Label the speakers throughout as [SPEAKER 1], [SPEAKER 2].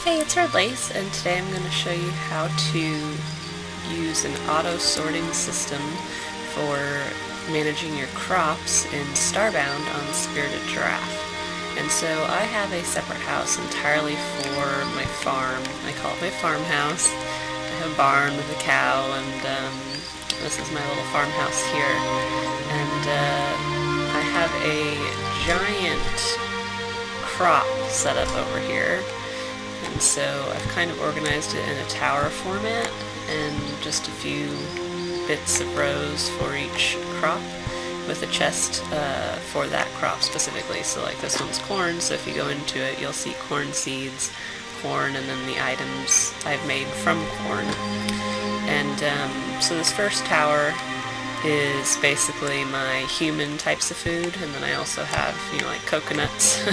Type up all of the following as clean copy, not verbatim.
[SPEAKER 1] Hey, it's Red Lace, and today I'm going to show you how to use an auto sorting system for managing your crops in Starbound on Spirited Giraffe. And so I have a separate house entirely for my farm. I call it my farmhouse. I have a barn with a cow, and this is my little farmhouse here. And I have a giant crop set up over here. And so I've kind of organized it in a tower format and just a few bits of rows for each crop with a chest for that crop specifically. So like this one's corn, so if you go into it you'll see corn seeds, corn, and then the items I've made from corn. And so this first tower is basically my human types of food, and then I also have, like coconuts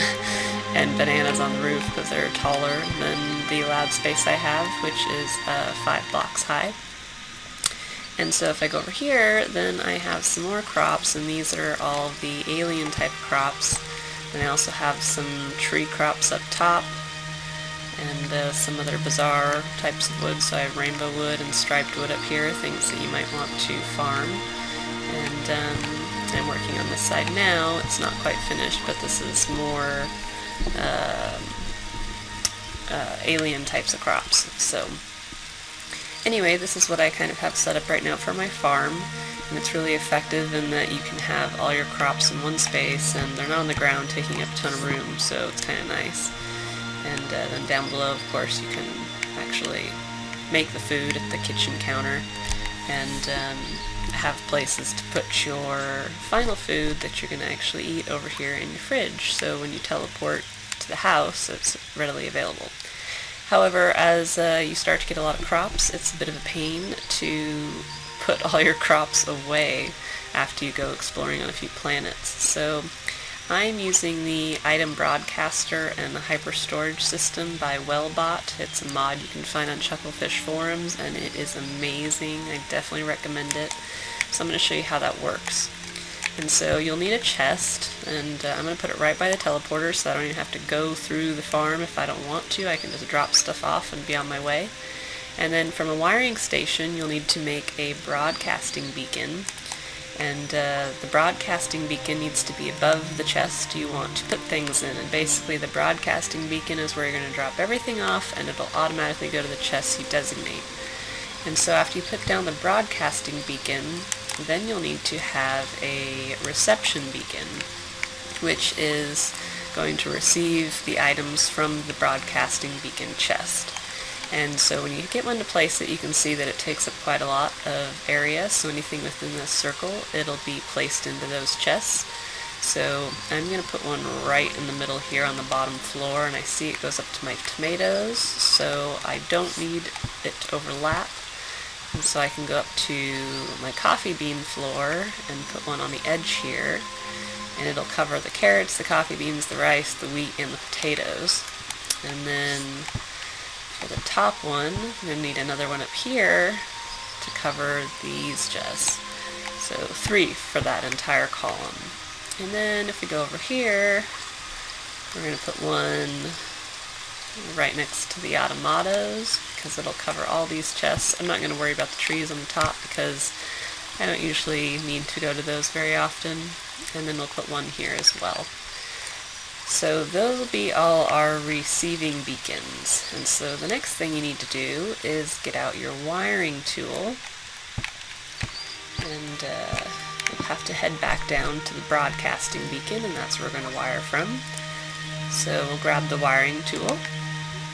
[SPEAKER 1] and bananas on the roof because they're taller than the allowed space I have, which is 5 blocks high. And so if I go over here, then I have some more crops, and these are all the alien type crops. And I also have some tree crops up top, and some other bizarre types of wood. So I have rainbow wood and striped wood up here, things that you might want to farm. And I'm working on this side now. It's not quite finished, but this is more alien types of crops. So anyway, this is what I kind of have set up right now for my farm, and it's really effective in that you can have all your crops in one space, and they're not on the ground taking up a ton of room, so it's kind of nice. And then down below, of course, you can actually make the food at the kitchen counter, and have places to put your final food that you're going to actually eat over here in your fridge, so when you teleport to the house, it's readily available. However, as you start to get a lot of crops, it's a bit of a pain to put all your crops away after you go exploring on a few planets. So I'm using the item broadcaster and the hyper storage system by Wellbot. It's a mod you can find on Chucklefish forums, and it is amazing. I definitely recommend it. So I'm going to show you how that works. And so you'll need a chest, and I'm going to put it right by the teleporter so I don't even have to go through the farm if I don't want to. I can just drop stuff off and be on my way. And then from a wiring station, you'll need to make a broadcasting beacon. And the broadcasting beacon needs to be above the chest you want to put things in. And basically the broadcasting beacon is where you're going to drop everything off, and it'll automatically go to the chest you designate. And so after you put down the broadcasting beacon, then you'll need to have a reception beacon, which is going to receive the items from the broadcasting beacon chest. And so when you get one to place it, you can see that it takes up quite a lot of area, so anything within this circle, it'll be placed into those chests. So I'm going to put one right in the middle here on the bottom floor, and I see it goes up to my tomatoes, so I don't need it to overlap. And so I can go up to my coffee bean floor and put one on the edge here, and it'll cover the carrots, the coffee beans, the rice, the wheat, and the potatoes. And then for the top one, I'm going to need another one up here to cover these just. So 3 for that entire column. And then if we go over here, we're going to put one right next to the automatos, because it'll cover all these chests. I'm not going to worry about the trees on the top because I don't usually need to go to those very often. And then we'll put one here as well. So those will be all our receiving beacons. And so the next thing you need to do is get out your wiring tool, and you'll have to head back down to the broadcasting beacon, and that's where we're going to wire from. So we'll grab the wiring tool,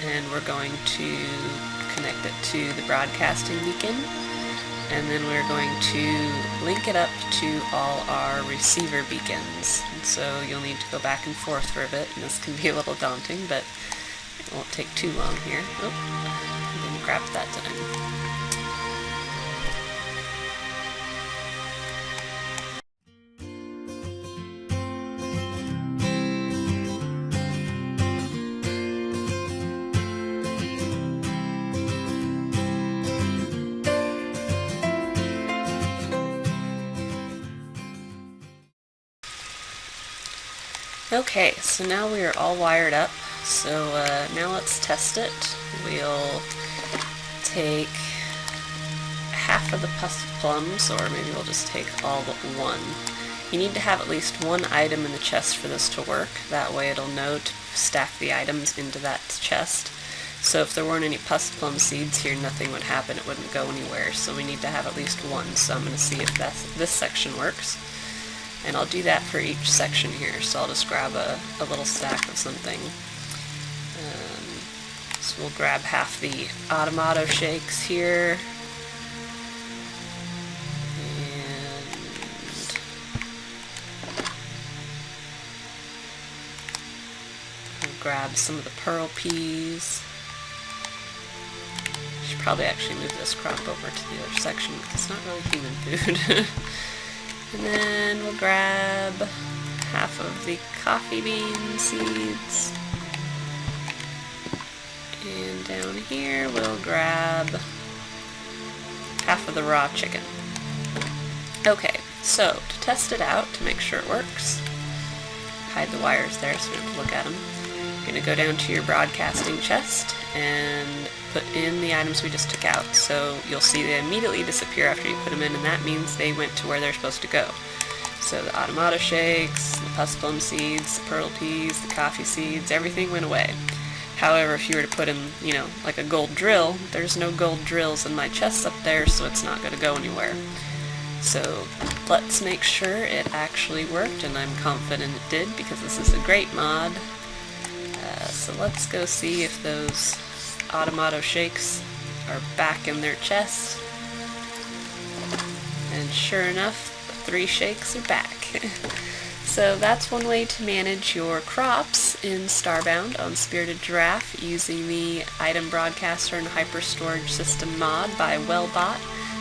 [SPEAKER 1] and we're going to connect it to the broadcasting beacon, and then we're going to link it up to all our receiver beacons. And so you'll need to go back and forth for a bit, and this can be a little daunting, but it won't take too long here. Oh, I didn't grab that time. Okay, so now we are all wired up So now let's test it. We'll take half of the plums, or maybe we'll just take all but one. You need to have at least one item in the chest for this to work. That way it'll know to stack the items into that chest. So if there weren't any plum seeds here, nothing would happen. It wouldn't go anywhere. So we need to have at least one. So I'm going to see if this section works. And I'll do that for each section here. So I'll just grab a little stack of something. So we'll grab half the Automato shakes here. Grab some of the pearl peas. Should probably actually move this crop over to the other section because it's not really human food. And then we'll grab half of the coffee bean seeds. And down here we'll grab half of the raw chicken. Okay, so to test it out, to make sure it works, hide the wires there so we don't have to look at them. You're going to go down to your broadcasting chest and put in the items we just took out. So you'll see they immediately disappear after you put them in, and that means they went to where they're supposed to go. So the Automato shakes, the plum seeds, the pearl peas, the coffee seeds, everything went away. However, if you were to put in, like a gold drill, there's no gold drills in my chest up there, so it's not going to go anywhere. So let's make sure it actually worked, and I'm confident it did because this is a great mod. So let's go see if those Automato shakes are back in their chest. And sure enough, the 3 shakes are back. So that's one way to manage your crops in Starbound on Spirited Giraffe using the Item Broadcaster and Hyper Storage System mod by Wellbot.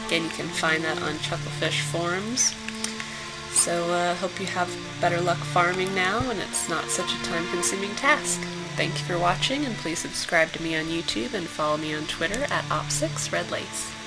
[SPEAKER 1] Again, you can find that on Chucklefish forums. So hope you have better luck farming now and it's not such a time-consuming task. Thank you for watching, and please subscribe to me on YouTube and follow me on Twitter at Op6Redlace.